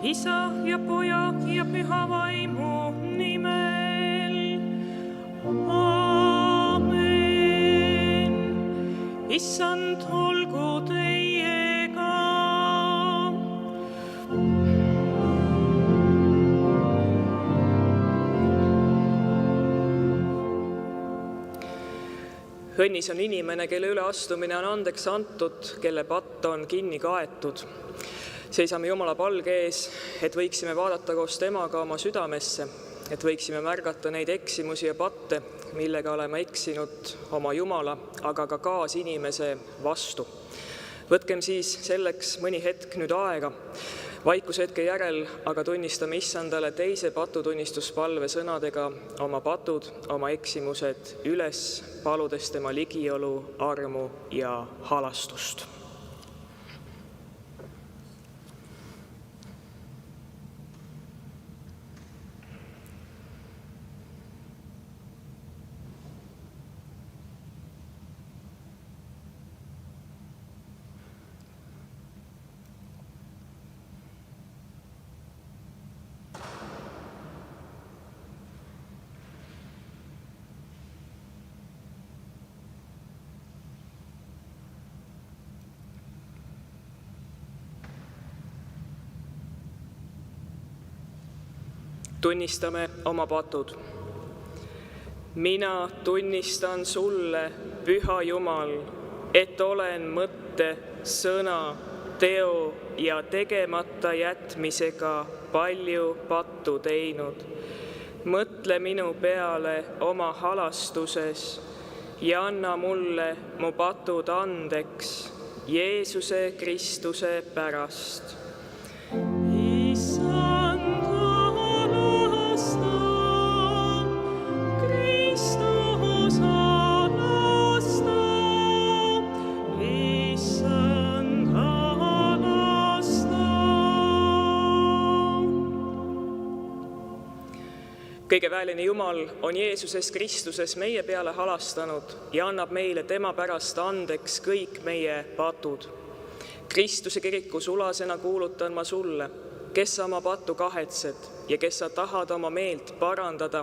Isa ja Poja ja Püha Vaimu nimel. Aamen. Issand, olgu teiega. Õnnis on inimene, kelle üleastumine on andeks antud, kelle patt on kinni kaetud. Seisame Jumala palge ees, et võiksime vaadata koos temaga oma südamesse, et võiksime märgata neid eksimusi ja patte, millega oleme eksinud oma Jumala, aga ka kaasinimese vastu. Võtkem siis selleks mõni hetk nüüd aega. Vaikushetke järel aga tunnistame Issandale teise patutunnistuspalve sõnadega oma patud, oma eksimused üles, paludes tema ligiolu, armu ja halastust. Tunnistame oma patud. Mina tunnistan sulle, Püha Jumal, et olen mõtte, sõna, teo ja tegemata jätmisega palju pattu teinud. Mõtle minu peale oma halastuses ja anna mulle mu patud andeks Jeesuse Kristuse pärast. Kõige väeline Jumal on Jeesuses Kristuses meie peale halastanud ja annab meile tema pärast andeks kõik meie patud. Kristuse kiriku sulasena kuulutan ma sulle, kes sa oma pattu kahetsed ja kes sa tahad oma meelt parandada,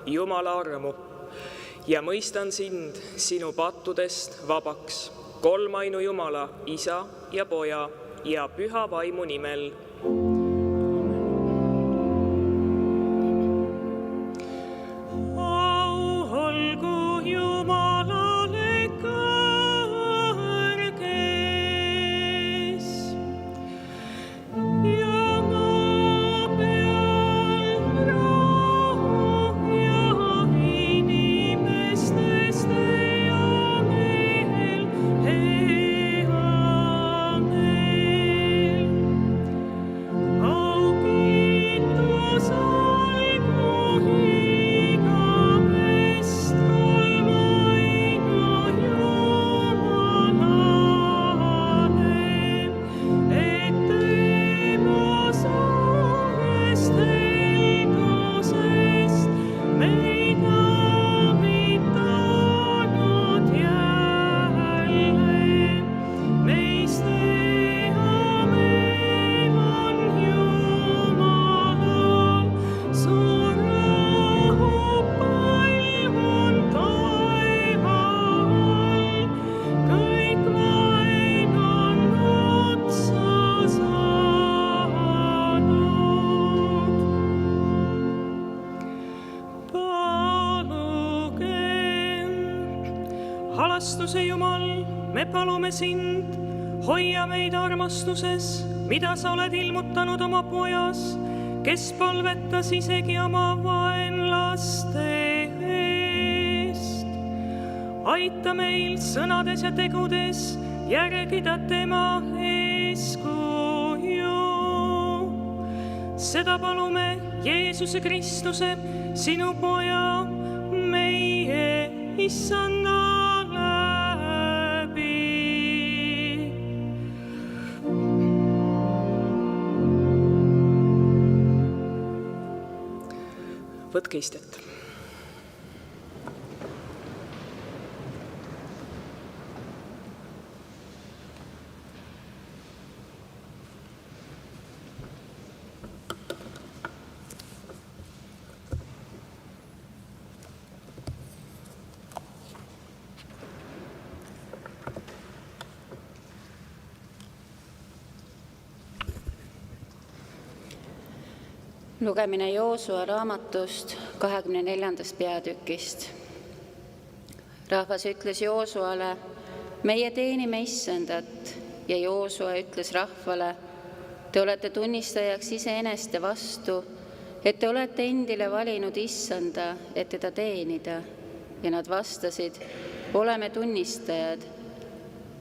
Jumala armu, ja mõistan sind sinu pattudest vabaks, kolmainu Jumala, Isa ja Poja ja Püha Vaimu nimel. Halastuse Jumal, me palume sind, hoia meid armastuses, mida sa oled ilmutanud oma Pojas, kes palvetas isegi oma vaenlaste eest. Aita meil sõnades ja tegudes järgida tema eeskuju. Seda palume Jeesuse Kristuse, sinu Poja, meie Issanda läbi. Võtke istet. Lugemine Joosua raamatust 24. peatükist. Rahvas ütles Joosuale, meie teenime Issandat, ja Joosua ütles rahvale, te olete tunnistajaks iseeneste vastu, et te olete endile valinud Issanda, et teda teenida. Ja nad vastasid, oleme tunnistajad.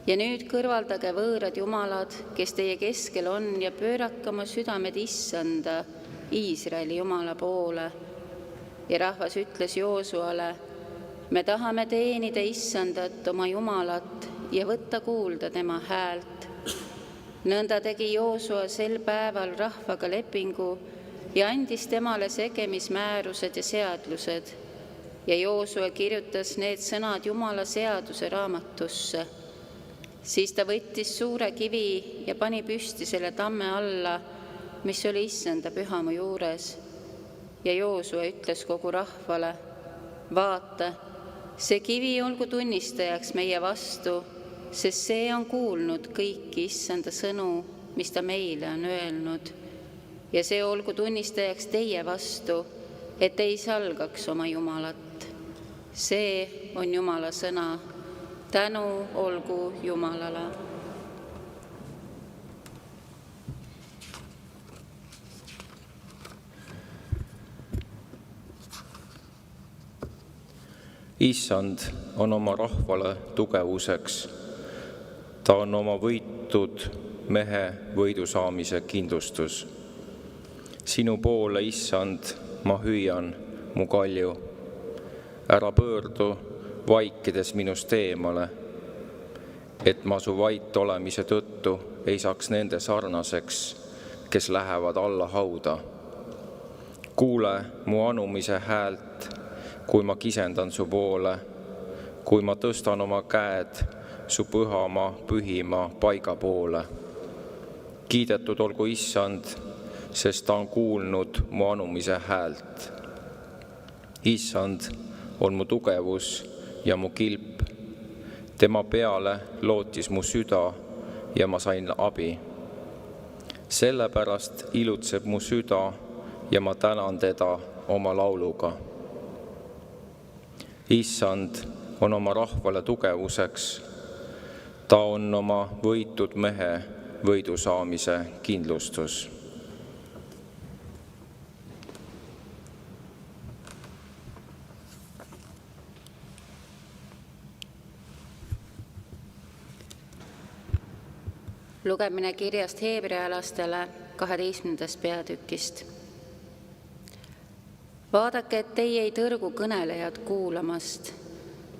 ja nüüd kõrvaldage võõrad jumalad, kes teie keskel on, ja pöörake oma südamed Issanda, Iisraeli Jumala poole. Ja rahvas ütles Joosuale: me tahame teenida Issandat, oma Jumalat, ja võtta kuulda tema häält. Nõnda tegi Joosua sel päeval rahvaga lepingu ja andis temale segemismäärused ja seadlused. Ja Joosua kirjutas need sõnad Jumala seaduse raamatusse. Siis ta võttis suure kivi ja pani püsti selle tamme alla, mis oli Issanda pühamu juures. Ja Joosua ütles kogu rahvale: vaata, see kivi olgu tunnistajaks meie vastu, sest see on kuulnud kõiki Issanda sõnu, mis ta meile on öelnud. Ja see olgu tunnistajaks teie vastu, et ei salgaks oma Jumalat. See on Jumala sõna. Tänu olgu Jumalale. Issand on oma rahvale tugevuseks. Ta on oma võitud mehe võidu saamise kindlustus. Sinu poole, Issand, ma hüüan, mu kalju. Ära pöördu vaikides minust eemale, et ma su vait olemise tõttu ei saaks nende sarnaseks, kes lähevad alla hauda. Kuule mu anumise häält, kui ma kisendan su poole, kui ma tõstan oma käed su pühima paiga poole. Kiidetud olgu Issand, sest ta on kuulnud mu anumise häält. Issand on mu tugevus ja mu kilp. Tema peale lootis mu süda ja ma sain abi. Sellepärast ilutseb mu süda ja ma tänan teda oma lauluga. Issand on oma rahvale tugevuseks. Ta on oma võitud mehe võidu saamise kindlustus. Lugemine kirjast Heebrealastele 12. peatükist. Vaadake, et teie ei tõrgu kõnelejad kuulamast,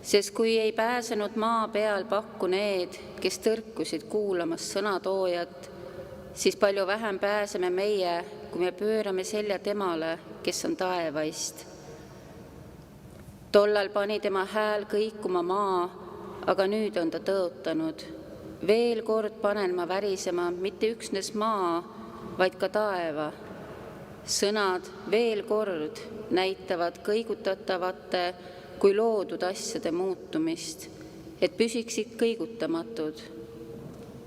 sest kui ei pääsenud maa peal pakku need, kes tõrkusid kuulamast sõnatoojat, siis palju vähem pääseme meie, kui me pöörame selja temale, kes on taevaist. Tollal pani tema hääl kõikuma maa, aga nüüd on ta tõotanud. Veel kord panen ma värisema mitte üksnes maa, vaid ka taeva. Sõnad veel kord näitavad kõigutatavate kui loodud asjade muutumist, et püsiksid kõigutamatud.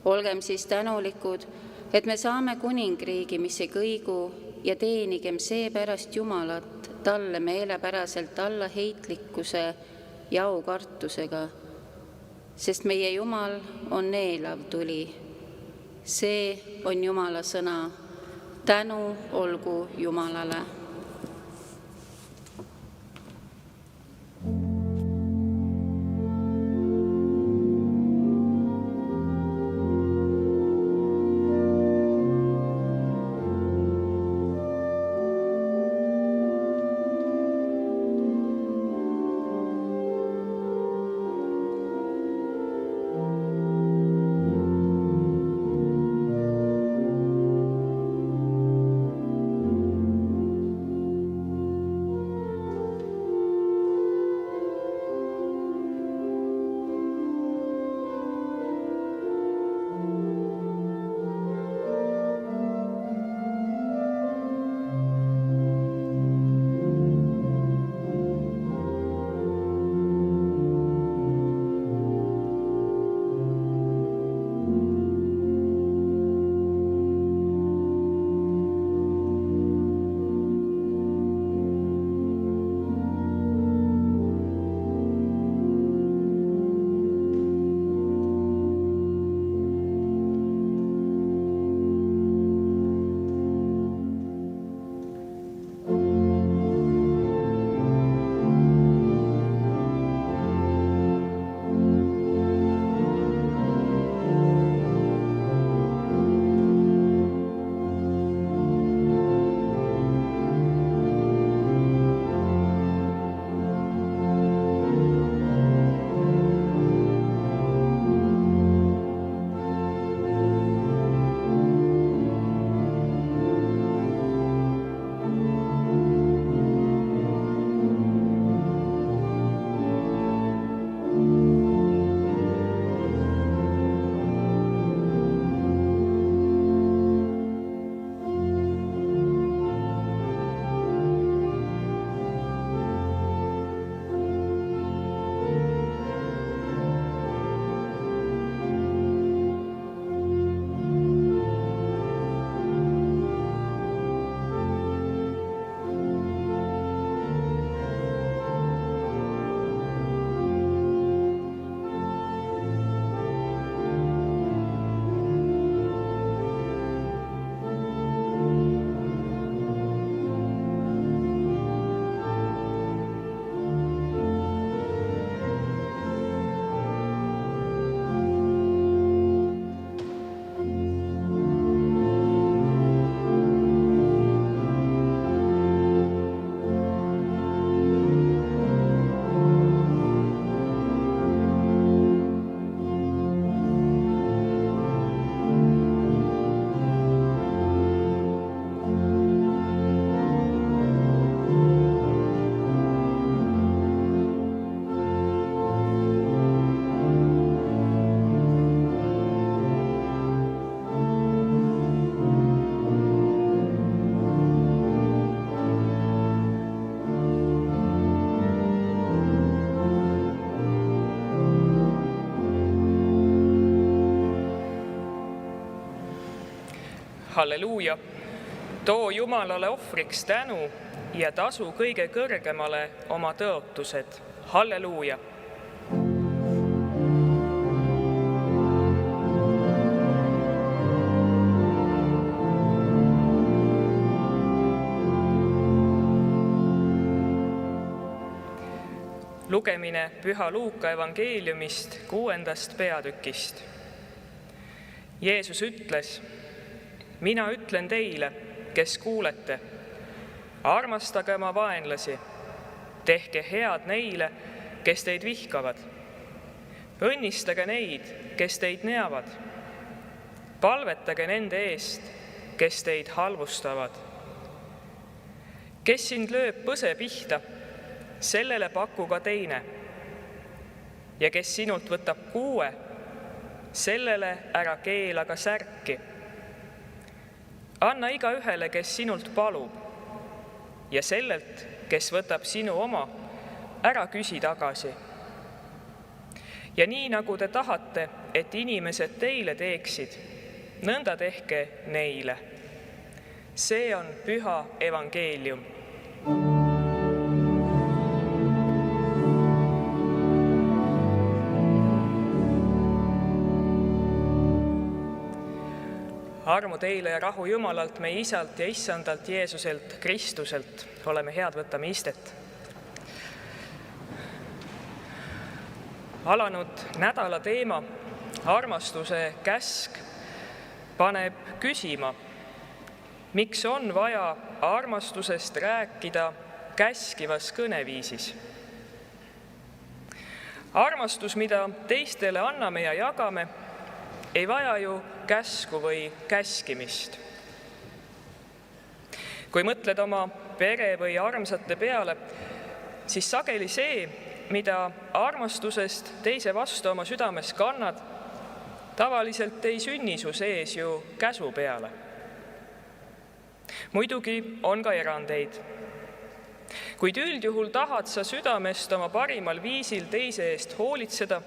Olgem siis tänulikud, et me saame kuningriigi, mis ei kõigu, ja teenigem seepärast Jumalat talle meelepäraselt allaheitlikkuse ja aukartusega, sest meie Jumal on neelav tuli. See on Jumala sõna. Tänu olgu Jumalale. halleluuja, too Jumalale ohvriks tänu ja tasu kõige kõrgemale oma tõotused, halleluuja. Lugemine Püha Luuka evangeeliumist 6. peatükist. Jeesus ütles, mina ütlen teile, kes kuulete, armastage oma vaenlasi, tehke head neile, kes teid vihkavad. Õnnistage neid, kes teid neavad. Palvetage nende eest, kes teid halvustavad. Kes sind lööb põse pihta, sellele paku ka teine. Ja kes sinult võtab kuue, sellele ära keela ka särki. Anna igaühele, kes sinult palub, ja sellelt, kes võtab sinu oma, ära küsi tagasi. Ja nii nagu te tahate, et inimesed teile teeksid, nõnda tehke neile. See on püha evangeelium. Armu teile ja rahu Jumalalt, meie Isalt ja Issandalt Jeesuselt Kristuselt. Oleme head, võtame istet. Alanud nädala teema, armastuse käsk, paneb küsima, miks on vaja armastusest rääkida käskivas kõneviisis. Armastus, mida teistele anname ja jagame, ei vaja ju käsku või käskimist. Kui mõtled oma pere või armsate peale, siis sageli see, mida armastusest teise vastu oma südames kannad, tavaliselt ei sünni su sees ju käsu peale. Muidugi on ka erandeid. Kuid üldjuhul tahad sa südamest oma parimal viisil teise eest hoolitseda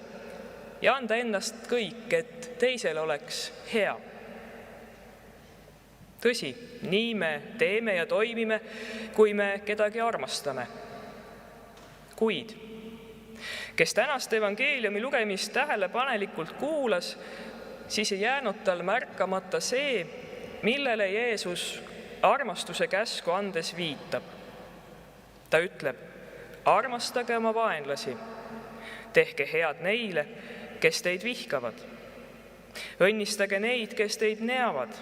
ja anda ennast kõik, et teisel oleks hea. Tõsi, nii me teeme ja toimime, kui me kedagi armastame. Kuid, kes tänast evangeeliumi lugemist tähelepanelikult kuulas, siis ei jäänud tal märkamata see, millele Jeesus armastuse käsku andes viitab. Ta ütleb, armastage oma vaenlasi, tehke head neile, kes teid vihkavad. Õnnistage neid, kes teid neavad.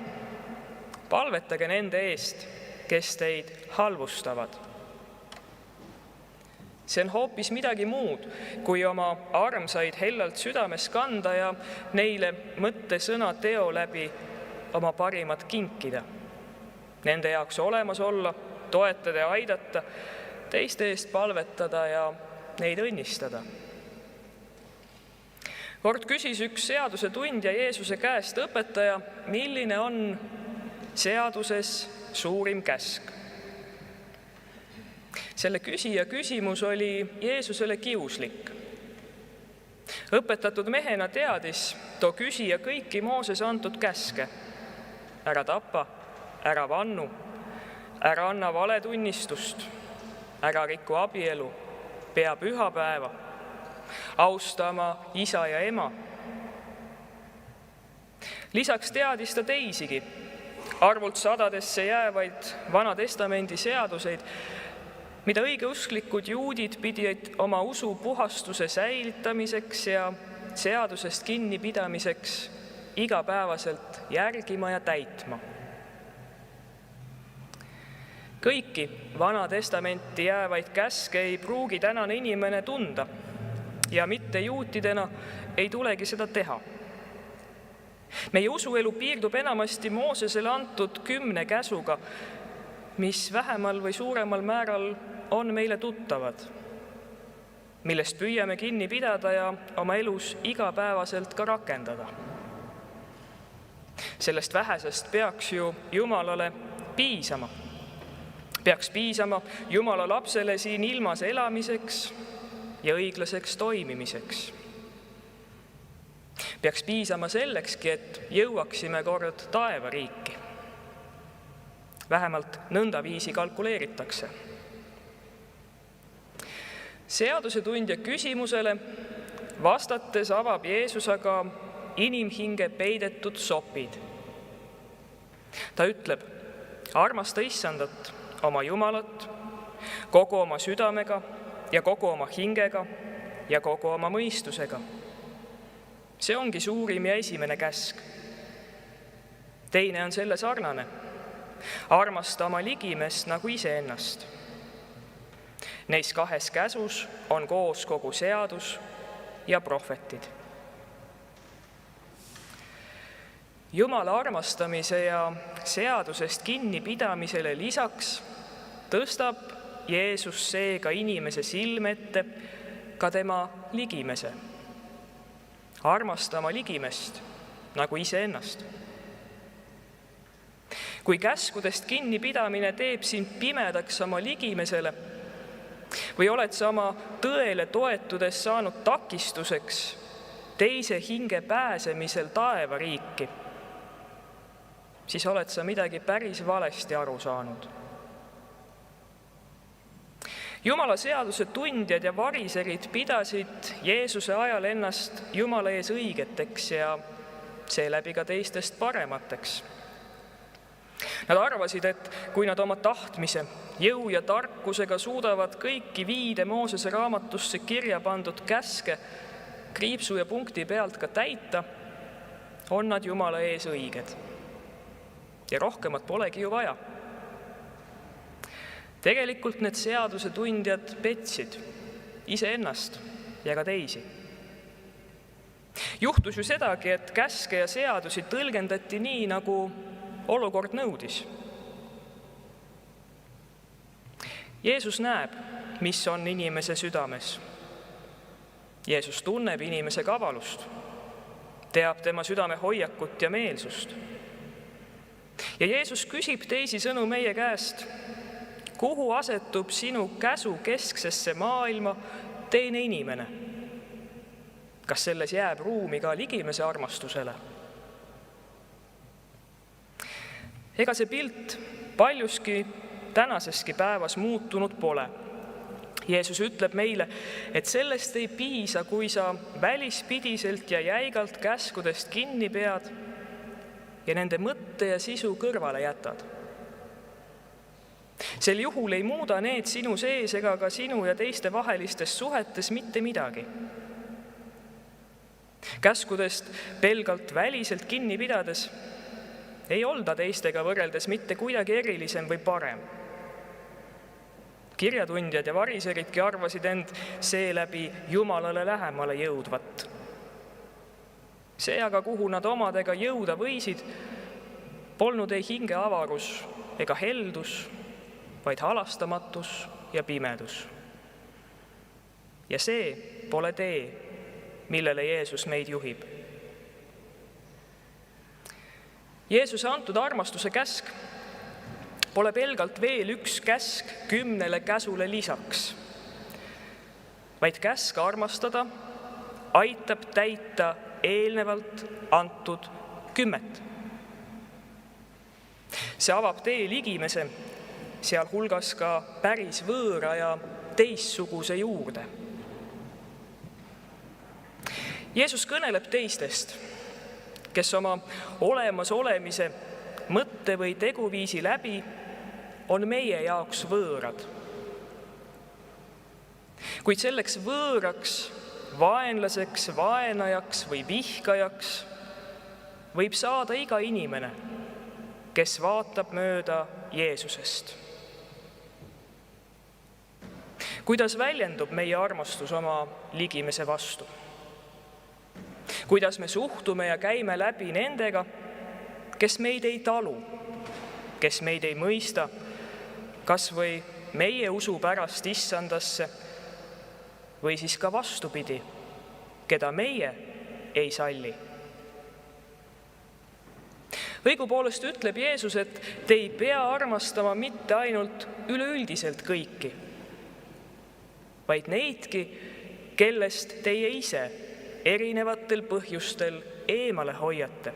Palvetage nende eest, kes teid halvustavad. See on hoopis midagi muud, kui oma armsaid hellalt südames kanda ja neile mõtte, sõna, teo läbi oma parimat kinkida. Nende jaoks olemas olla, toetada ja aidata, teiste eest palvetada ja neid õnnistada. Kord küsis üks seaduse tundja Jeesuse käest, õpetaja, milline on seaduses suurim käsk? Selle küsija küsimus oli Jeesusele kiuslik. Õpetatud mehena teadis too küsija kõiki Mooses antud käske. Ära tapa, ära vannu, ära anna valetunnistust, ära riku abielu, pea pühapäeva, austa oma isa ja ema. Lisaks teadis ta teisigi, arvult sadadesse jäävaid Vana Testamendi seaduseid, mida õigeusklikud juudid pidid oma usu puhastuse säilitamiseks ja seadusest kinnipidamiseks igapäevaselt järgima ja täitma. Kõiki Vana Testamenti jäävaid käske ei pruugi tänane inimene tunda ja mitte juutidena ei tulegi seda teha. Meie usuelu piirdub enamasti Moosesele antud 10 käsuga, mis vähemal või suuremal määral on meile tuttavad, millest püüame kinni pidada ja oma elus igapäevaselt ka rakendada. Sellest vähesest peaks ju Jumalale piisama. Peaks piisama Jumala lapsele siin ilmas elamiseks ja õiglaseks toimimiseks. Peaks piisama sellekski, et jõuaksime kord taevariiki. Vähemalt nõndaviisi kalkuleeritakse. Seadusetundja küsimusele vastates avab Jeesus aga inimhinge peidetud sopid. Ta ütleb, armasta Issandat, oma Jumalat, kogu oma südamega ja kogu oma hingega ja kogu oma mõistusega. See ongi suurim ja esimene käsk. Teine on selle sarnane. Armasta oma ligimest nagu iseennast. Neis kahes käsus on koos kogu seadus ja prohvetid. Jumala armastamise ja seadusest kinnipidamisele lisaks tõstab Jeesus seega inimese silme ette ka tema ligimese. Armasta oma ligimest nagu iseennast. Kui käskudest kinnipidamine teeb sind pimedaks oma ligimesele või oled sa oma tõele toetudes saanud takistuseks teise hinge pääsemisel taevariiki, siis oled sa midagi päris valesti aru saanud. Jumala seaduse tundjad ja variserid pidasid Jeesuse ajal ennast Jumala ees õigeteks ja seeläbi ka teistest paremateks. Nad arvasid, et kui nad oma tahtmise, jõu ja tarkusega suudavad kõiki 5 Moosese raamatusse kirja pandud käske kriipsu ja punkti pealt ka täita, on nad Jumala ees õiged. Ja rohkemat polegi ju vaja. Tegelikult need seadusetundjad petsid iseennast ja ka teisi. Juhtus ju sedagi, et käske ja seadusi tõlgendati nii, nagu olukord nõudis. Jeesus näeb, mis on inimese südames. Jeesus tunneb inimese kavalust, teab tema südame hoiakut ja meelsust. Ja Jeesus küsib teisisõnu meie käest, kuhu asetub sinu käsu kesksesse maailma teine inimene? Kas selles jääb ruumi ka ligimese armastusele? Ega see pilt paljuski tänaseski päevas muutunud pole. Jeesus ütleb meile, et sellest ei piisa, kui sa välispidiselt ja jäigalt käskudest kinni pead ja nende mõtte ja sisu kõrvale jätad. Sel juhul ei muuda need sinu sees ega ka sinu ja teiste vahelistes suhetes mitte midagi. Käskudest pelgalt väliselt kinni pidades ei olda teistega võrreldes mitte kuidagi erilisem või parem. Kirjatundjad ja variseridki arvasid end seeläbi Jumalale lähemale jõudvat. See aga, kuhu nad omadega jõuda võisid, polnud ei hinge avarus ega heldus, vaid halastamatus ja pimedus. Ja see pole tee, millele Jeesus meid juhib. Jeesuse antud armastuse käsk pole pelgalt veel üks käsk 10 käsule lisaks, vaid käsk armastada aitab täita eelnevalt antud 10. See avab tee ligimese, sealhulgas ka päris võõra ja teissuguse juurde. Jeesus kõneleb teistest, kes oma olemasolemise, mõtte või teguviisi läbi on meie jaoks võõrad. Kuid selleks võõraks, vaenlaseks, vaenajaks või vihkajaks võib saada iga inimene, kes vaatab mööda Jeesusest. Kuidas väljendub meie armastus oma ligimese vastu? Kuidas me suhtume ja käime läbi nendega, kes meid ei talu, kes meid ei mõista, kas või meie usu pärast Issandasse või siis ka vastupidi, keda meie ei salli. Õigupoolest ütleb Jeesus, et te ei pea armastama mitte ainult üleüldiselt kõiki, vaid neidki, kellest teie ise erinevatel põhjustel eemale hoiate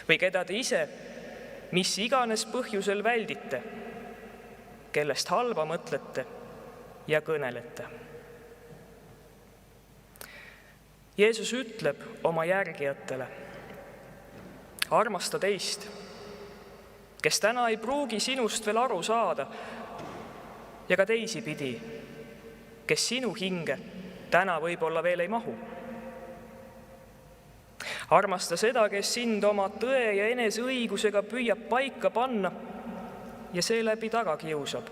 või keda te ise mis iganes põhjusel väldite, kellest halba mõtlete ja kõnelete. Jeesus ütleb oma järgijatele: armasta teist, kes täna ei pruugi sinust veel aru saada, ja ka teisipidi, kes sinu hinge täna võib-olla veel ei mahu. Armasta seda, kes sind oma tõe ja eneseõigusega püüab paika panna ja seeläbi taga kiusab.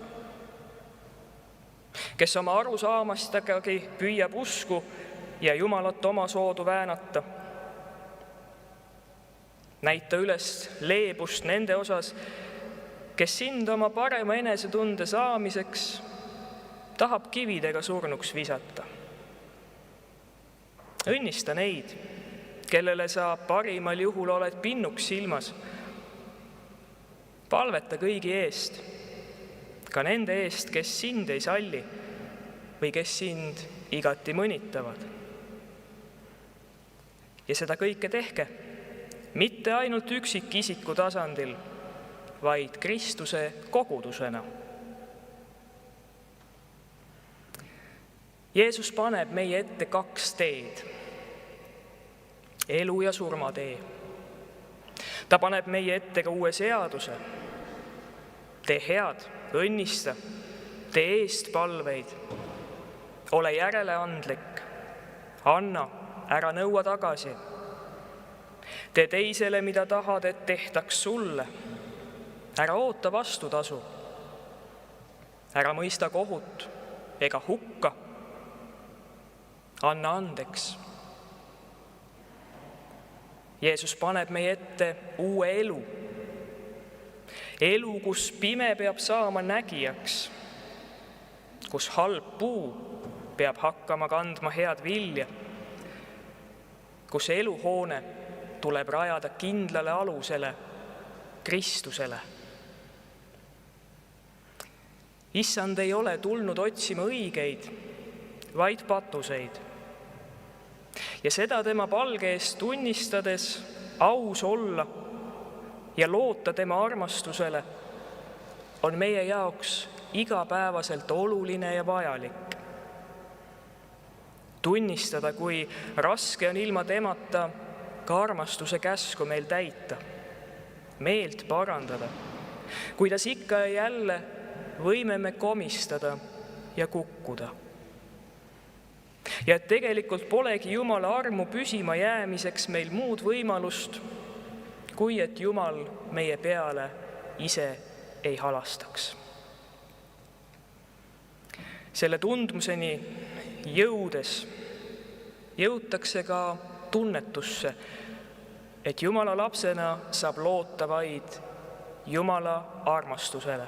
Kes oma arusaamastagagi püüab usku ja Jumalat oma soodu väänata. Näita üles leebust nende osas, kes sind oma parema enesetunde saamiseks tahab kividega surnuks visata. Õnnista neid, kellele sa parimal juhul oled pinnuks silmas. Palveta kõigi eest, ka nende eest, kes sind ei salli või kes sind igati mõnitavad. Ja seda kõike tehke mitte ainult üksikisiku tasandil, vaid Kristuse kogudusena. Jeesus paneb meie ette 2 teed: elu ja surma tee. Ta paneb meie ette ka uue seaduse: tee head, õnnista, tee eest palveid, ole järeleandlik, anna, ära nõua tagasi. Tee teisele, mida tahad, et tehtaks sulle. Ära oota vastutasu. Ära mõista kohut ega hukka. Anna andeks. Jeesus paneb meie ette uue elu. Elu, kus pime peab saama nägijaks, kus halb puu peab hakkama kandma head vilja, kus eluhoone tuleb rajada kindlale alusele, Kristusele. Issand ei ole tulnud otsima õigeid, vaid patuseid. Ja seda tema palge eest tunnistades aus olla ja loota tema armastusele on meie jaoks igapäevaselt oluline ja vajalik. Tunnistada, kui raske on ilma temata ka armastuse käsku meil täita, meelt parandada, kuidas ikka ja jälle võime me komistada ja kukkuda. Ja et tegelikult polegi Jumala armu püsima jäämiseks meil muud võimalust, kui et Jumal meie peale ise ei halastaks. Selle tundmuseni jõudes jõutakse ka tunnetusse, et Jumala lapsena saab loota vaid Jumala armastusele.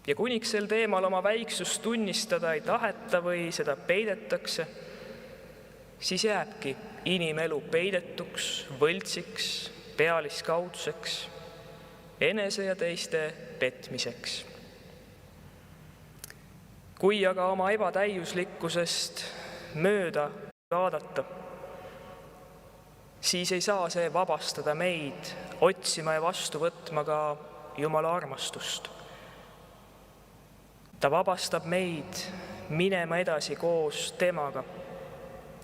Ja kuniks sel teemal oma väiksust tunnistada ei taheta või seda peidetakse, siis jääbki inimelu peidetuks, võltsiks, pealiskaudseks, enese ja teiste petmiseks. Kui aga oma ebatäiuslikkusest mööda vaadata, siis ei saa see vabastada meid otsima ja vastu võtma ka Jumala armastust. Ta vabastab meid minema edasi koos temaga,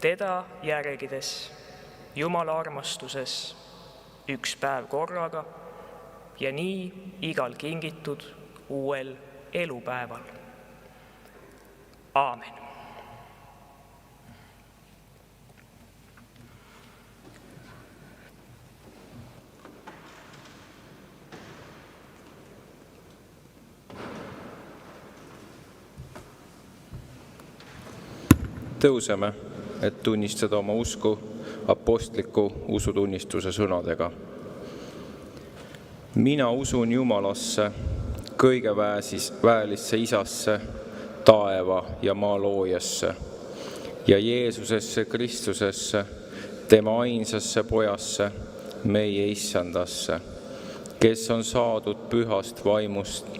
teda järgides Jumala armastuses üks päev korraga ja nii igal kingitud uuel elupäeval. Aamen. Tõuseme, et tunnistada oma usku apostliku usutunnistuse sõnadega. Mina usun Jumalasse, kõige väelisse Isasse, taeva ja maa loojasse ja Jeesusesse Kristusesse, tema ainsasse pojasse, meie issandasse, kes on saadud pühast vaimust,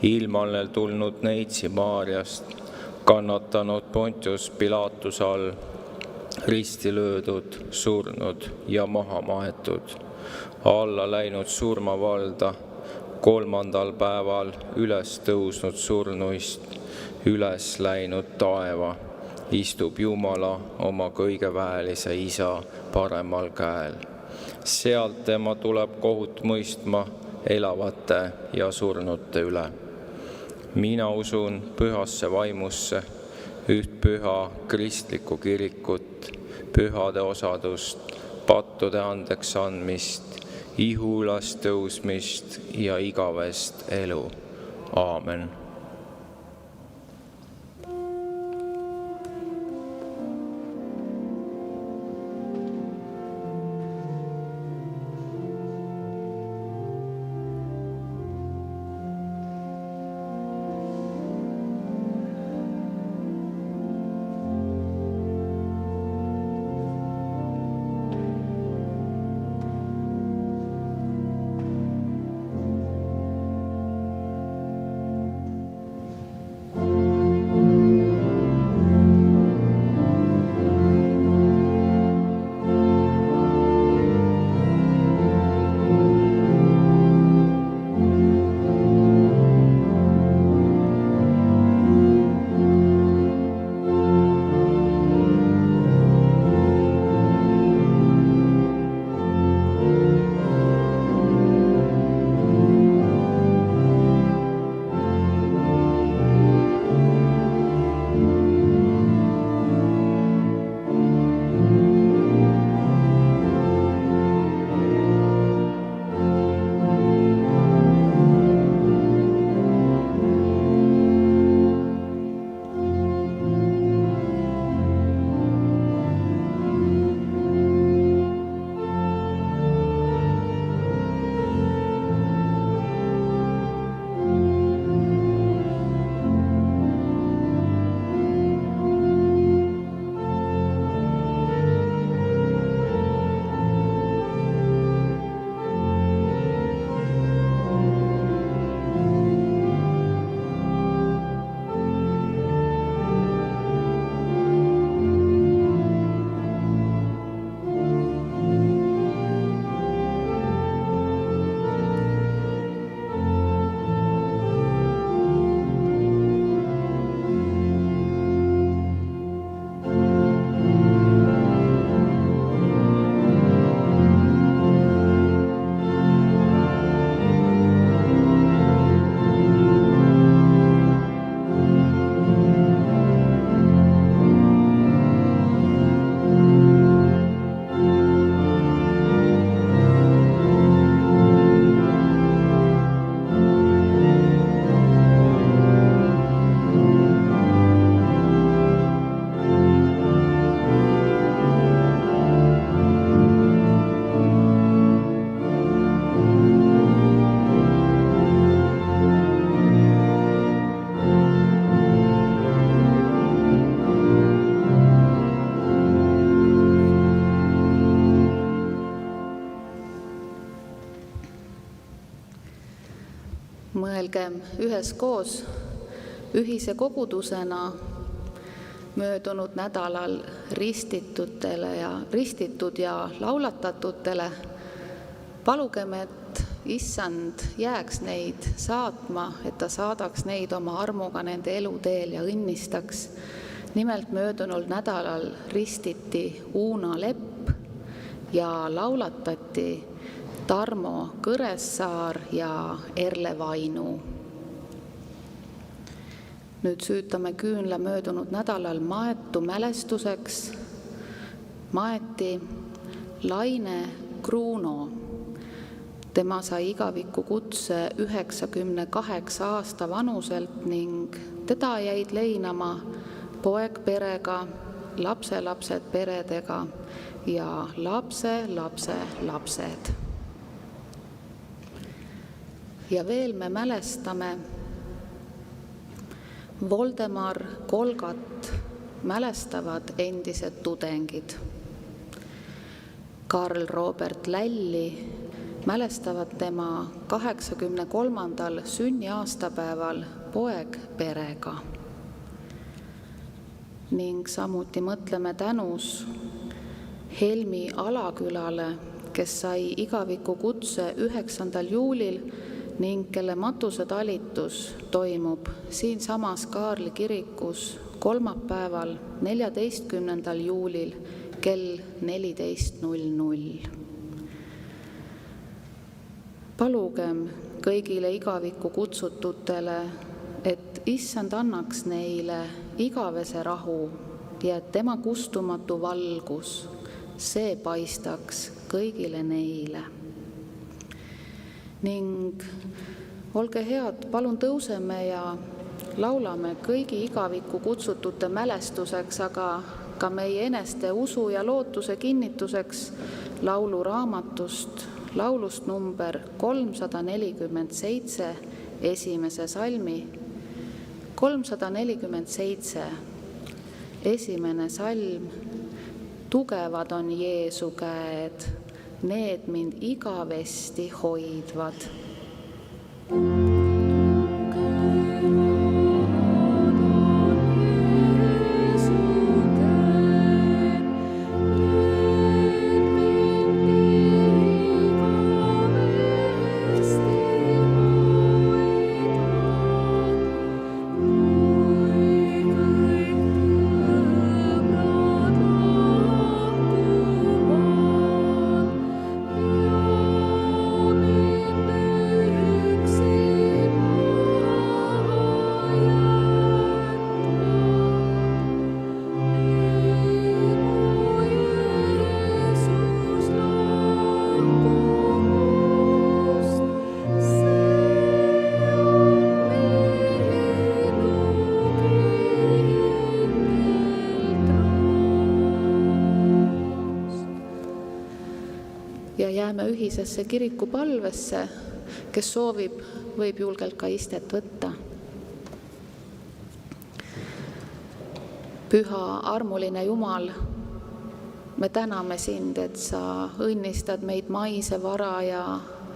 ilmale tulnud neitsi Maarjast, kannatanud Pontius Pilatuse all, risti löödud, surnud ja maha maetud, alla läinud surmavalda, 3. päeval üles tõusnud surnuist, üles läinud taeva, istub Jumala oma kõigeväelise Isa paremal käel. Sealt tema tuleb kohut mõistma elavate ja surnute üle. Mina usun pühasse vaimusse, üht püha kristlikku kirikut, pühade osadust, pattude andeks andmist, ihu ülestõusmist ja igavest elu. Aamen. Mõelgem üheskoos ühise kogudusena möödunud nädalal ristitud ja laulatatutele. Palugem, et Issand jääks neid saatma, et ta saadaks neid oma armuga nende eluteel ja õnnistaks. Nimelt möödunud nädalal ristiti Uuna Lepp ja laulatati Tarmo Kõressaar ja Erle Vainu. Nüüd süütame küünla möödunud nädalal maetu mälestuseks. Maeti Laine Kruuno. Tema sai igaviku kutse 98 aasta vanuselt ning teda jäid leinama poeg perega, lapselapsed peredega ja lapselapselapsed. Ja veel me mälestame Voldemar Kolgat mälestavad endised tudengid. Karl Robert Lälli mälestavad tema 83. sünniaastapäeval poeg perega. Ning samuti mõtleme tänus Helmi Alakülale, kes sai igaviku kutse 9. juulil ning kelle matusetalitus toimub siinsamas Kaarli kirikus kolmapäeval, 14. juulil kell 14.00. Palugem kõigile igavikku kutsututele, et Issand annaks neile igavese rahu ja et tema kustumatu valgus, see paistaks kõigile neile. Ning olge head, palun tõuseme ja laulame kõigi igavikku kutsutute mälestuseks, aga ka meie eneste usu ja lootuse kinnituseks lauluraamatust, laulust number 347, esimese salmi. 347, esimene salm. Tugevad on Jeesu käed, need mind igavesti hoidvad. Ja jääme ühisesse kirikupalvesse, kes soovib, võib julgelt ka istet võtta. Püha armuline Jumal, me täname sind, et sa õnnistad meid maise vara ja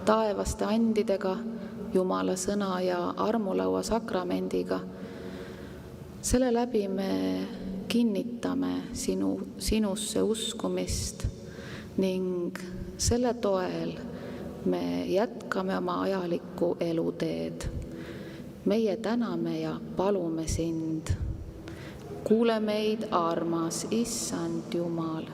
taevaste andidega, Jumala sõna ja armulaua sakramendiga. Selle läbi me kinnitame sinusse uskumist ning selle toel me jätkame oma ajalikku eluteed. Meie täname ja palume sind. Kuule meid, armas Issand Jumal.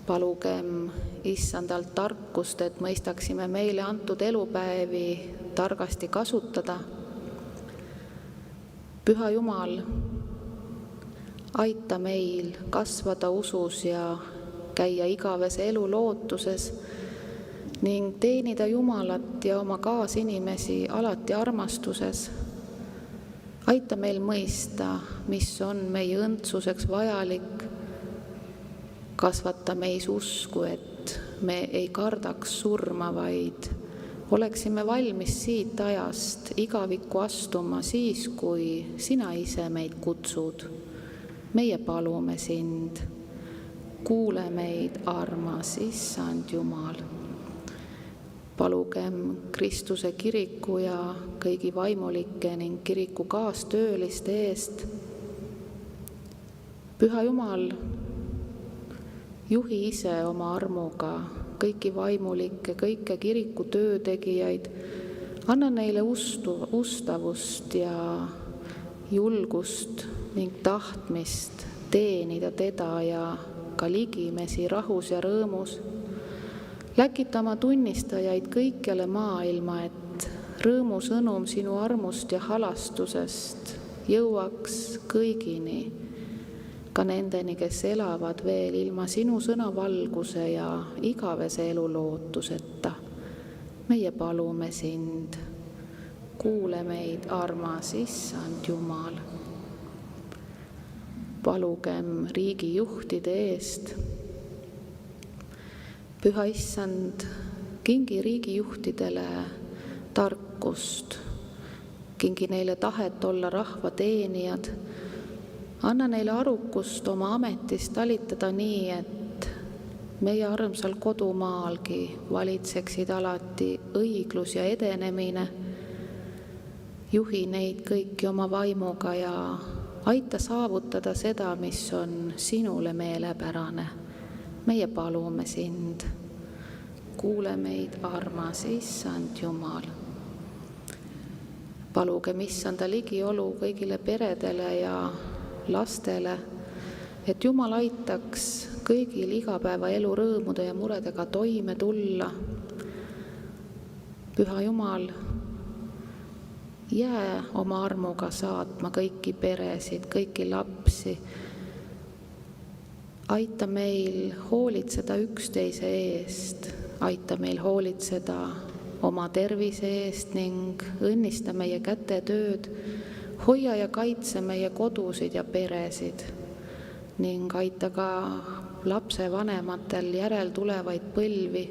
Palugem Issandalt tarkust, et mõistaksime meile antud elupäevi targasti kasutada. Püha Jumal, aita meil kasvada usus ja käia igavese elu lootuses ning teenida Jumalat ja oma kaasinimesi alati armastuses. Aita meil mõista, mis on meie õndsuseks vajalik. Kasvata meis usku, et me ei kardaks surma, vaid oleksime valmis siit ajast igavikku astuma siis, kui sina ise meid kutsud. Meie palume sind. Kuule meid, armas Issand Jumal. Palugem Kristuse kiriku ja kõigi vaimulike ning kiriku kaastööliste eest. Püha Jumal, juhi ise oma armuga kõiki vaimulikke, kõike kiriku töötegijaid. Anna neile ustavust ja julgust ning tahtmist teenida teda ja ka ligimesi rahus ja rõõmus. Läkita oma tunnistajaid kõikjale maailma, et rõõmusõnum sinu armust ja halastusest jõuaks kõigini, ka nendeni, kes elavad veel ilma sinu sõnavalguse ja igavese elu lootuseta. Meie palume sind. Kuule meid, armas Issand Jumal. Palugem riigijuhtide eest. Püha Issand, kingi riigijuhtidele tarkust, kingi neile tahet olla rahva teenijad, anna neile arukust oma ametis talitada nii, et meie armsal kodumaalgi valitseksid alati õiglus ja edenemine. Juhi neid kõiki oma vaimuga ja aita saavutada seda, mis on sinule meelepärane. Meie palume sind. kuule meid, armas Issand Jumal. Palugem Issanda ligiolu kõigile peredele ja lastele, et Jumal aitaks kõigil igapäevaelu rõõmude ja muredega toime tulla. Püha Jumal, jää oma armuga saatma kõiki peresid, kõiki lapsi. Aita meil hoolitseda üksteise eest, aita meil hoolitseda oma tervise eest ning õnnista meie kätetööd, hoia ja kaitse meie kodusid ja peresid ning aita ka lapsevanematel järeltulevaid põlvi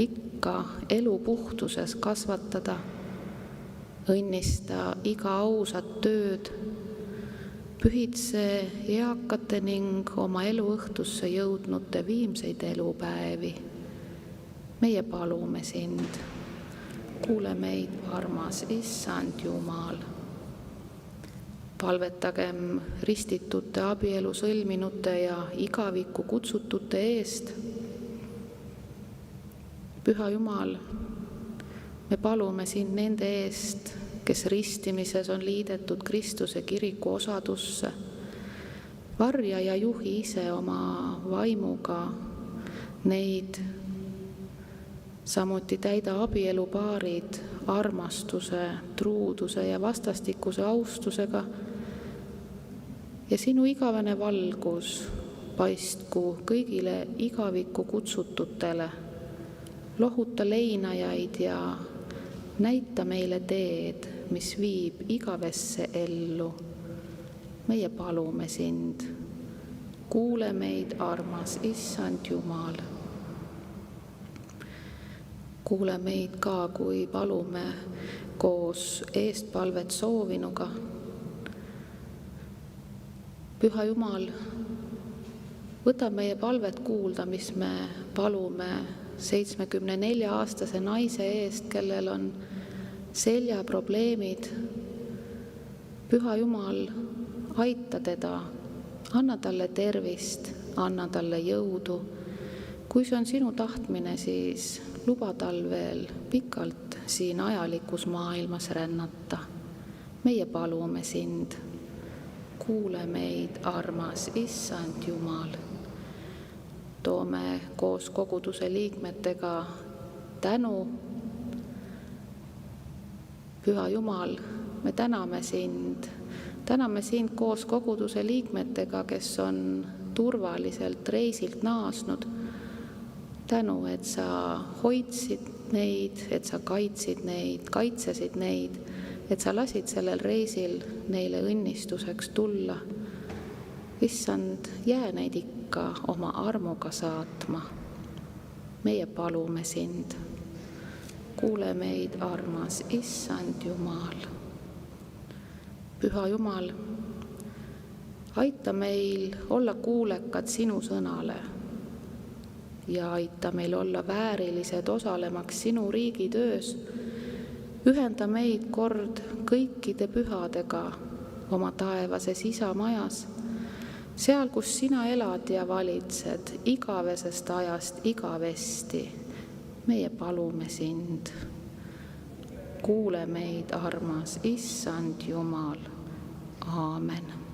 ikka elu puhtuses kasvatada. Õnnista iga ausat tööd, pühitse eakate ning oma eluõhtusse jõudnute viimseid elupäevi. Meie palume sind, kuule meid, armas Issand Jumal. Palvetagem ristitute, abielu sõlminute ja igavikku kutsutute eest. Püha Jumal, me palume sind nende eest, kes ristimises on liidetud Kristuse kiriku osadusse. Varja ja juhi ise oma vaimuga neid, samuti täida abielupaarid armastuse, truuduse ja vastastikuse austusega ja sinu igavene valgus paistku kõigile igavikku kutsututele. Lohuta leinajaid ja näita meile teed, mis viib igavesse ellu. Meie palume sind, kuule meid, armas Issand Jumal. Kuule meid ka, kui palume koos eestpalvet soovinuga. Püha Jumal, võta meie palvet kuulda, mis me palume 74-aastase naise eest, kellel on seljaprobleemid. Püha Jumal, aita teda, anna talle tervist, anna talle jõudu. Kui see on sinu tahtmine, siis luba tal veel pikalt siin ajalikus maailmas rännata. Meie palume sind, kuule meid, armas Issand Jumal. Toome koos koguduse liikmetega tänu. Püha Jumal, me täname sind koos koguduse liikmetega, kes on turvaliselt reisilt naasnud. Tänu, et sa hoidsid neid, et sa kaitsesid neid, et sa lasid sellel reisil neile õnnistuseks tulla. Issand, jää neid ikka oma armuga saatma. Meie palume sind, kuule meid, armas Issand Jumal. Püha Jumal, aita meil olla kuulekad sinu sõnale ja aita meil olla väärilised osalemaks sinu riigi töös. Ühenda meid kord kõikide pühadega oma taevases isamajas, seal, kus sina elad ja valitsed igavesest ajast igavesti. Meie palume sind, kuule meid, armas Issand Jumal. Aamen.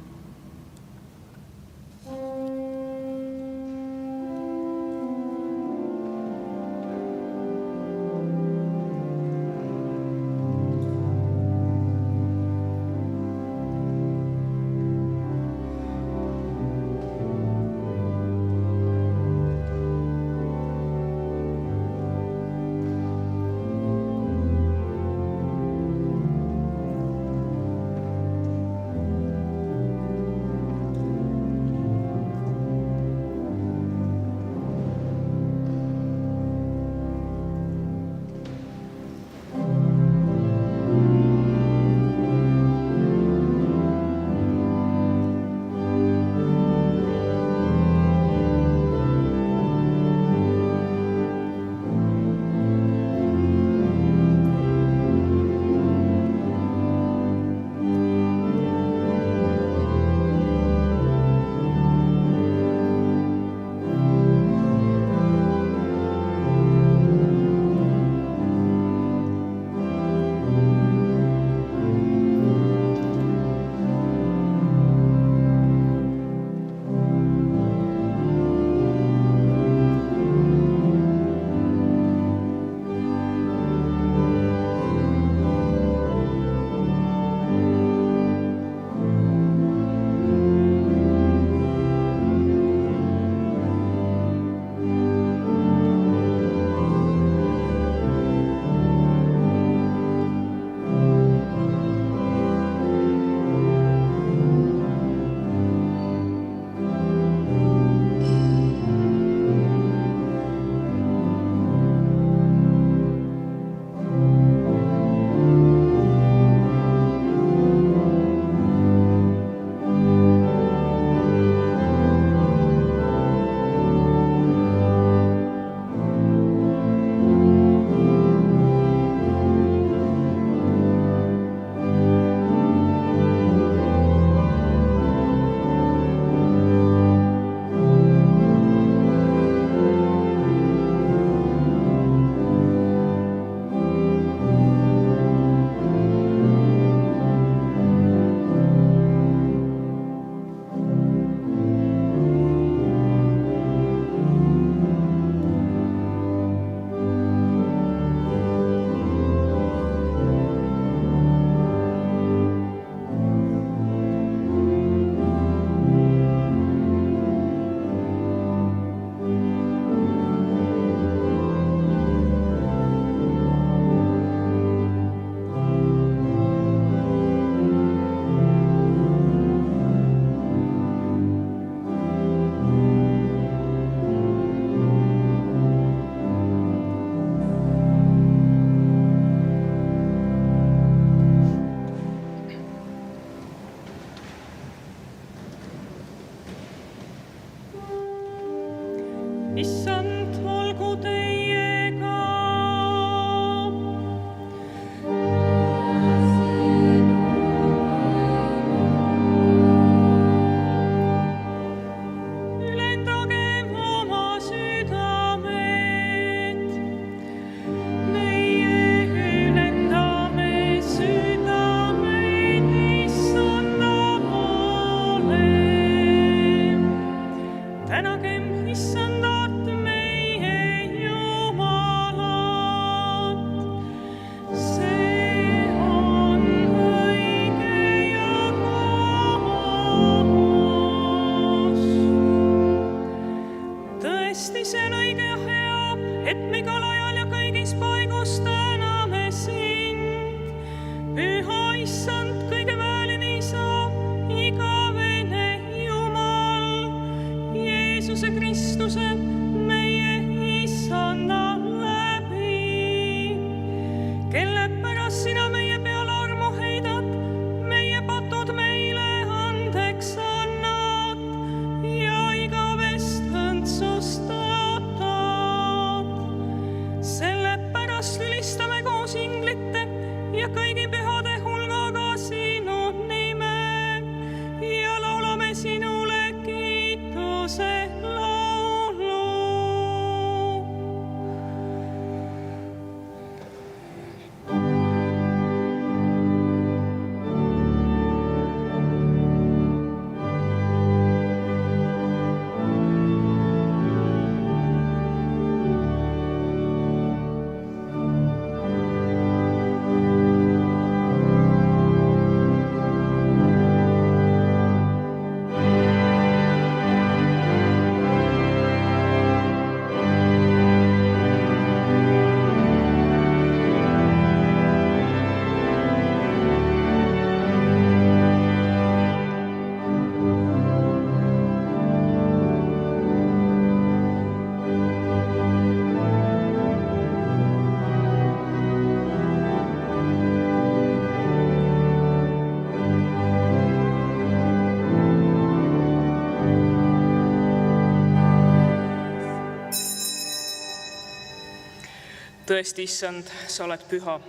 tõesti, issand, sa oled püha,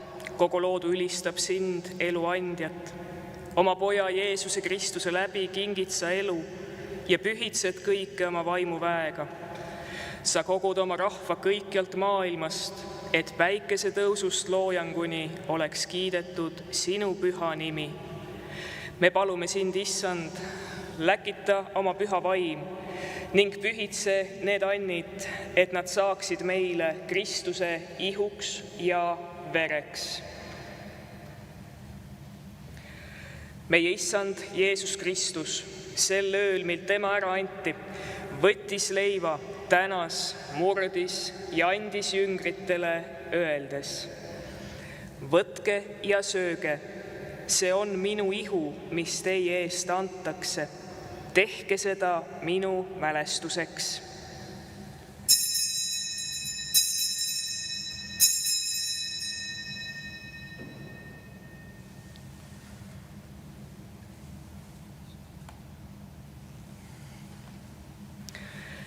kogu loodu ülistab sind, elu andjat. Oma poja Jeesuse Kristuse läbi kingid sa elu ja pühitsed kõike oma vaimuväega. Sa kogud oma rahva kõikjalt maailmast, et päikesetõusust loojanguni oleks kiidetud sinu püha nimi. Me palume sind, issand, läkita oma püha vaim ning pühitse need annid, et nad saaksid meile Kristuse ihuks ja vereks. Meie issand Jeesus Kristus, sel ööl, mil tema ära anti, võttis leiva, tänas, murdis ja andis jüngritele öeldes: võtke ja sööge, see on minu ihu, mis teie eest antakse. Tehke seda minu mälestuseks.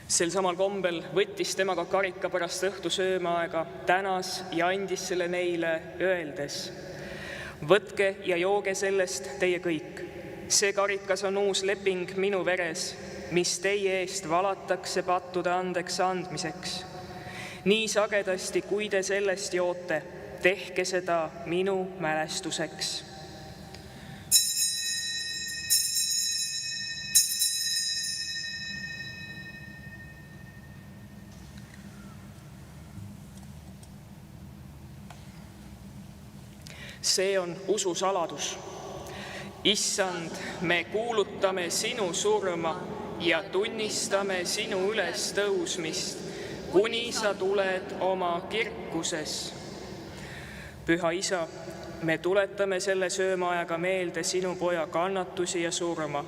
Sel samal kombel võttis tema ka karika pärast õhtusöömaaega, tänas ja andis selle neile öeldes: võtke ja jooge sellest teie kõik. See karikas on uus leping minu veres, mis teie eest valatakse pattude andeks andmiseks. Nii sagedasti, kui te sellest joote, tehke seda minu mälestuseks. See on usu saladus. Issand, me kuulutame sinu surma ja tunnistame sinu ülestõusmist, kuni sa tuled oma kirkuses. Püha Isa, me tuletame selle söömaajaga meelde sinu poja kannatusi ja surma,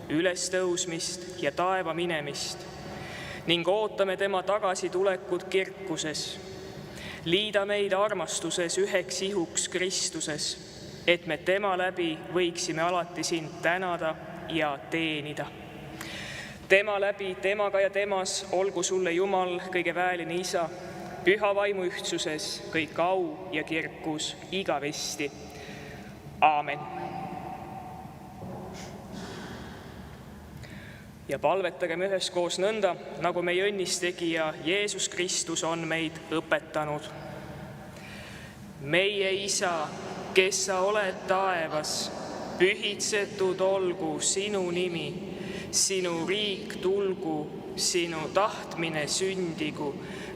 ülestõusmist ja taeva minemist ning ootame tema tagasitulekut kirkuses. Liida meid armastuses üheks ihuks Kristuses, et me tema läbi võiksime alati sind tänada ja teenida. Tema läbi, temaga ja temas olgu sulle Jumal, kõige väeline Isa, püha vaimu ühtsuses, kõik au ja kirkus igavesti. Aamen. Ja palvetagem üheskoos nõnda, nagu meie õnnistegija Jeesus Kristus on meid õpetanud. Meie Isa, kes sa oled taevas, pühitsetud olgu sinu nimi, sinu riik tulgu, sinu tahtmine sündigu,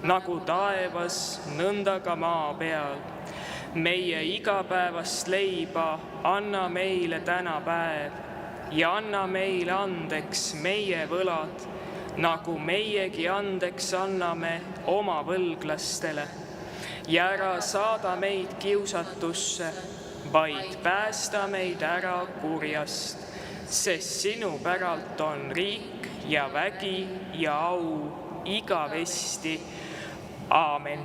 nagu taevas, nõnda ka maa peal. Meie igapäevast leiba anna meile täna päev ja anna meile andeks meie võlad, nagu meiegi andeks anname oma võlglastele. Ja ära saada meid kiusatusse, vaid päästa meid ära kurjast, sest sinu päralt on riik ja vägi ja au igavesti. Aamen.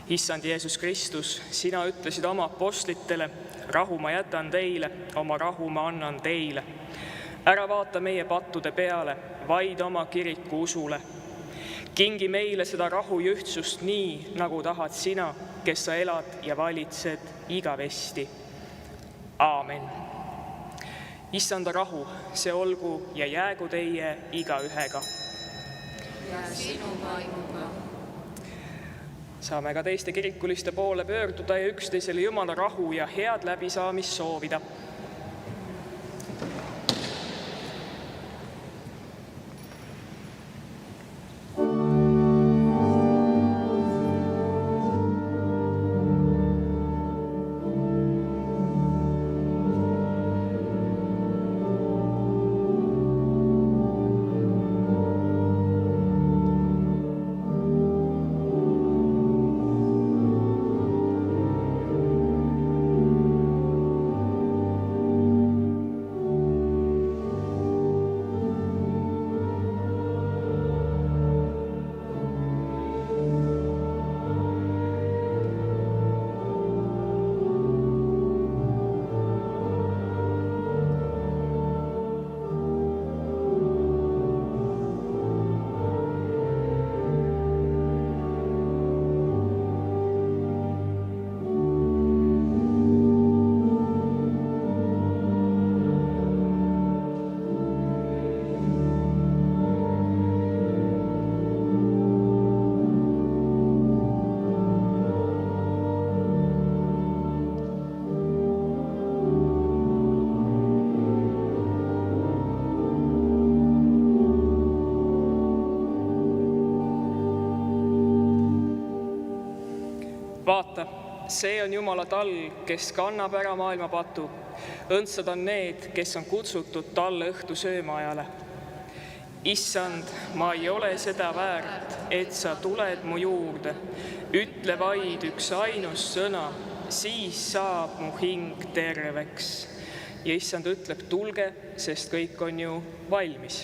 Issand Jeesus Kristus, sina ütlesid oma apostlitele: rahu ma jätan teile, oma rahu ma annan teile. Ära vaata meie pattude peale, vaid oma kiriku usule. Kingi meile seda rahu ja ühtsust nii, nagu tahad sina, kes sa elad ja valitsed igavesti. Aamen. Issanda rahu, see olgu ja jäägu teie igaühega. Ja sinu vaimuga. Saame ka teiste kirikuliste poole pöörduda ja üksteisele Jumala rahu ja head läbisaamist soovida. vaata, see on Jumala talv, kes kannab ära maailma patu. Õndsad on need, kes on kutsutud talle õhtu söömaajale. Issand, ma ei ole seda väärt, et sa tuled mu juurde. Ütle vaid üks ainus sõna, siis saab mu hing terveks. Ja issand ütleb, tulge, sest kõik on ju valmis.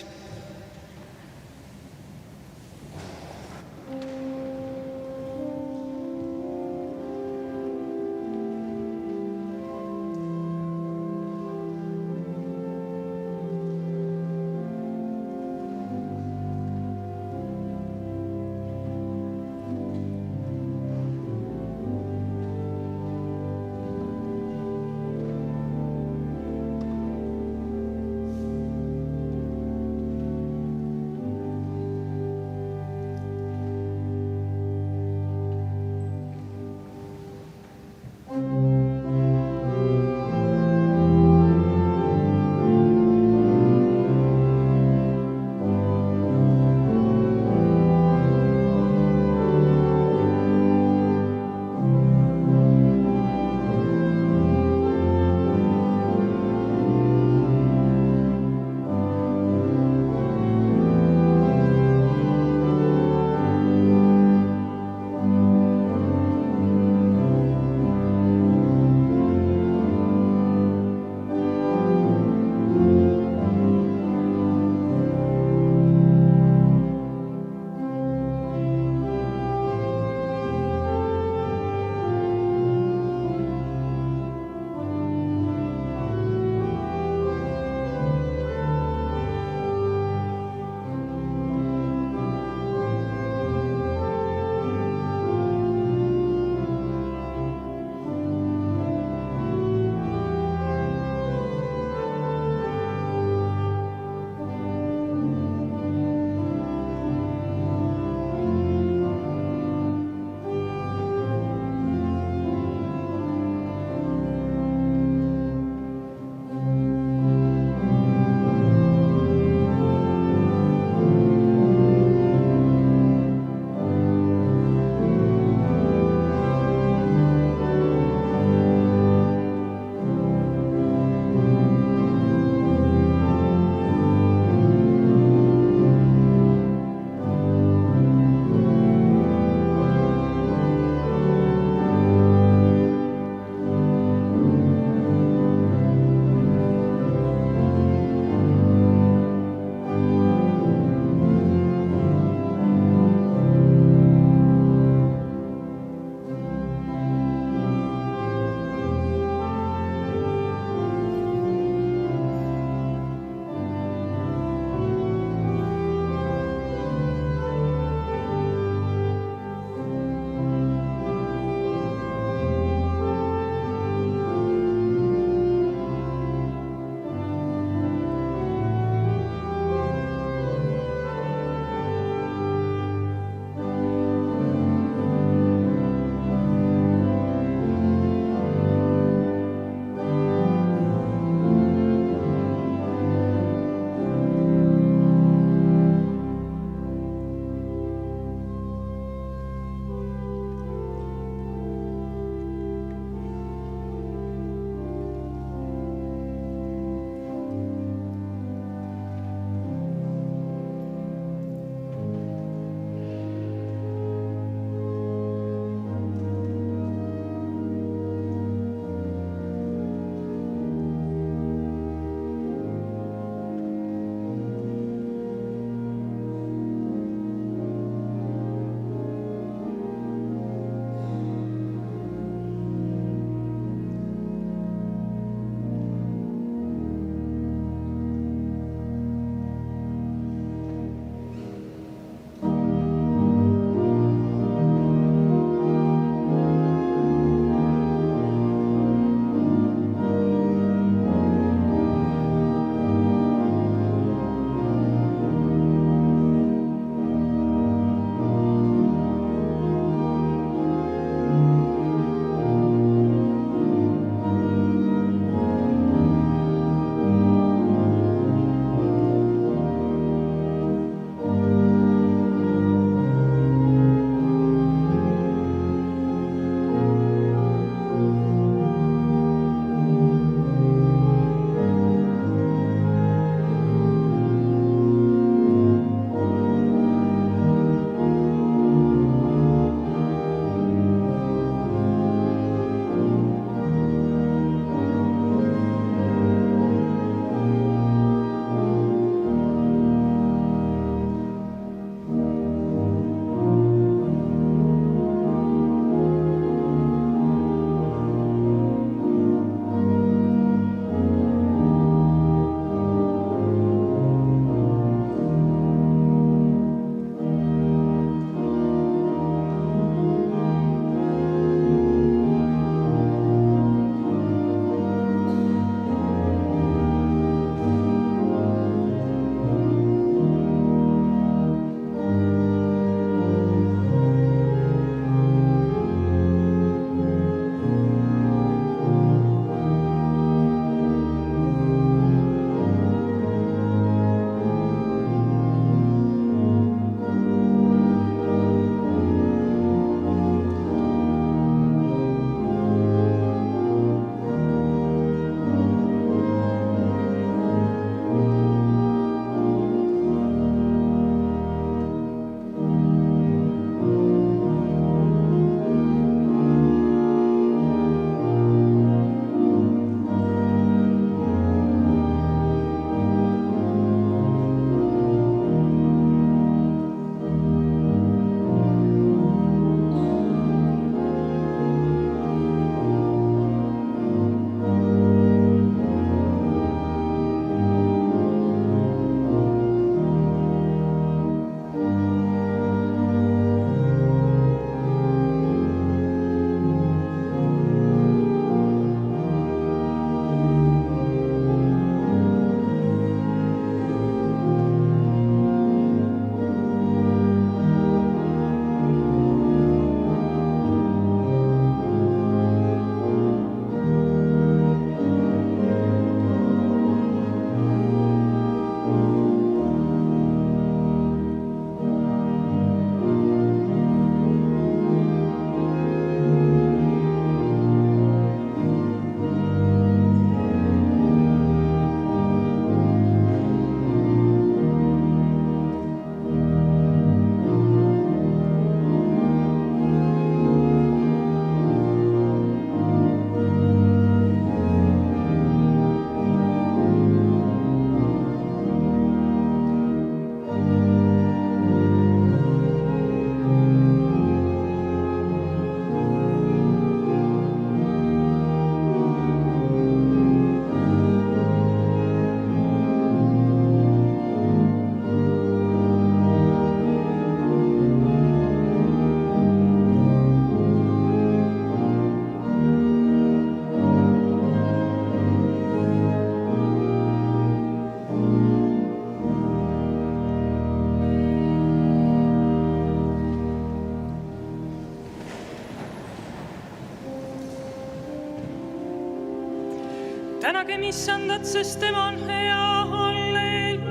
tänagem issandat, sest tema on hea, halleluuja.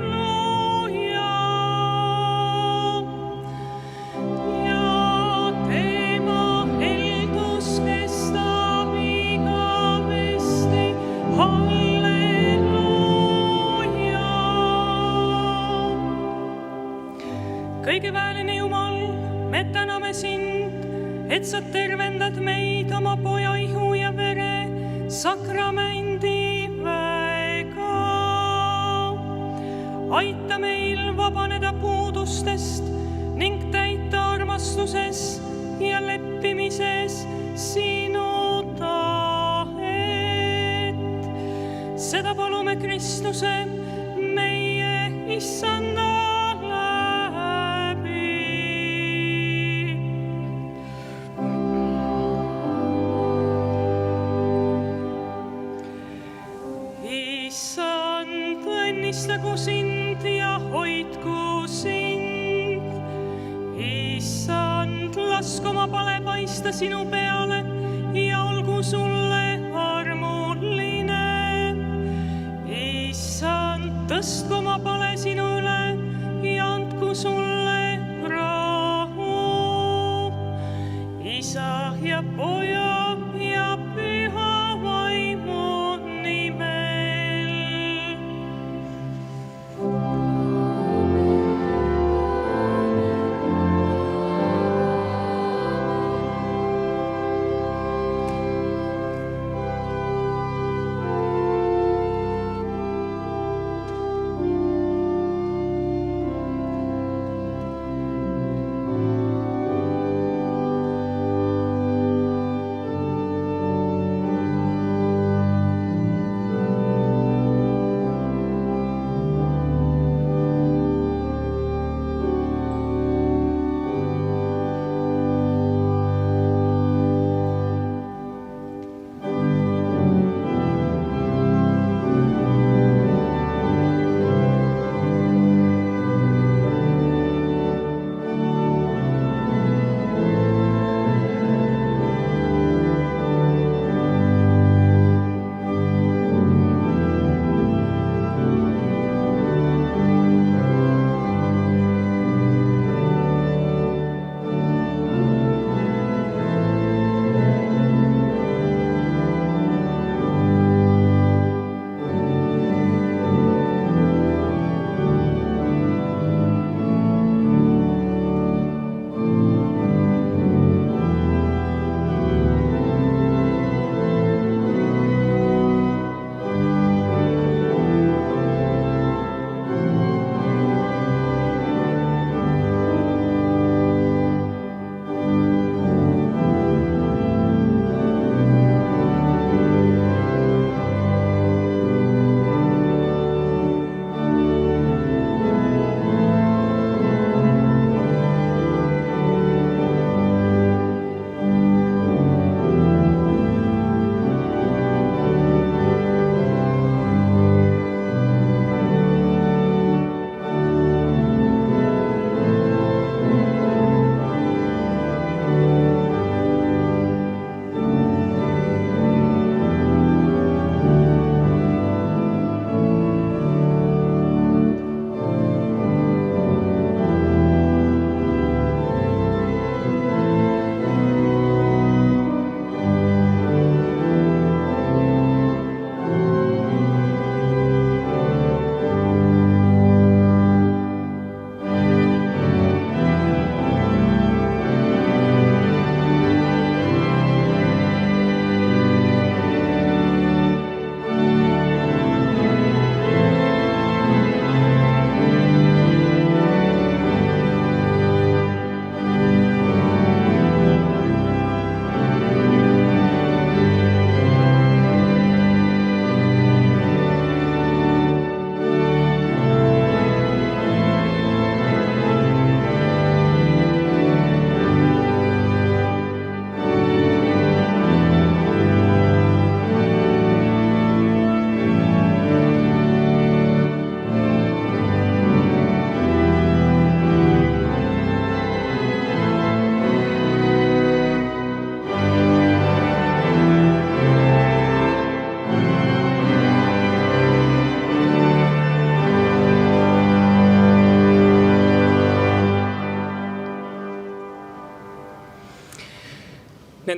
ja tema heldus kestab igavesti, halleluuja. kõigeväeline Jumal, me täname sind, et sa tervendad meid oma poja ihu ja vere sakramendi väega. aita meil vabaneda puudustest ning täita armastuses ja leppimises sinu tahet. seda palume Kristuse, meie issanda õnnistagu sind ja hoidku sind. Issand, lasku oma pale paista sinu peale ja olgu sulle armuline. Issand, tõstku oma pale sinu üle ja andku sulle rahu. Isa ja Poja ja Püha Vaimu nimel.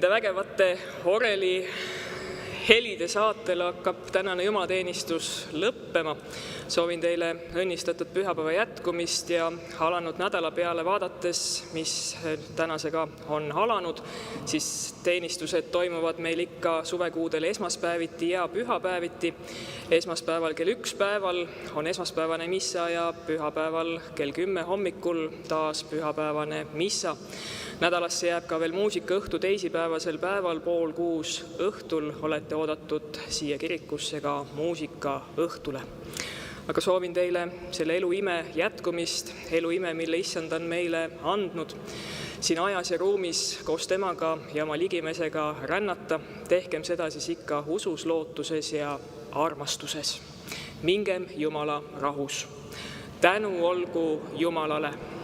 Nende vägevate oreli helide saatel hakkab tänane jumalateenistus lõppema. Soovin teile õnnistatud pühapäeva jätkumist ja alanud nädala peale vaadates, mis tänasega on alanud, siis teenistused toimuvad meil ikka suvekuudel esmaspäeviti ja pühapäeviti. Esmaspäeval kell 1 päeval on esmaspäevane missa ja pühapäeval kell 10 hommikul taas pühapäevane missa. Nädalasse jääb ka veel muusikaõhtu teisipäevasel päeval 5:30 õhtul. Olete oodatud siia kirikusse ka muusikaõhtule. Aga soovin teile selle eluime jätkumist, eluime, mille Issand on meile andnud. Siin ajas ja ruumis koos temaga ja oma ligimesega rännata. Tehkem seda siis ikka usus, lootuses ja armastuses. Mingem Jumala rahus. Tänu olgu Jumalale.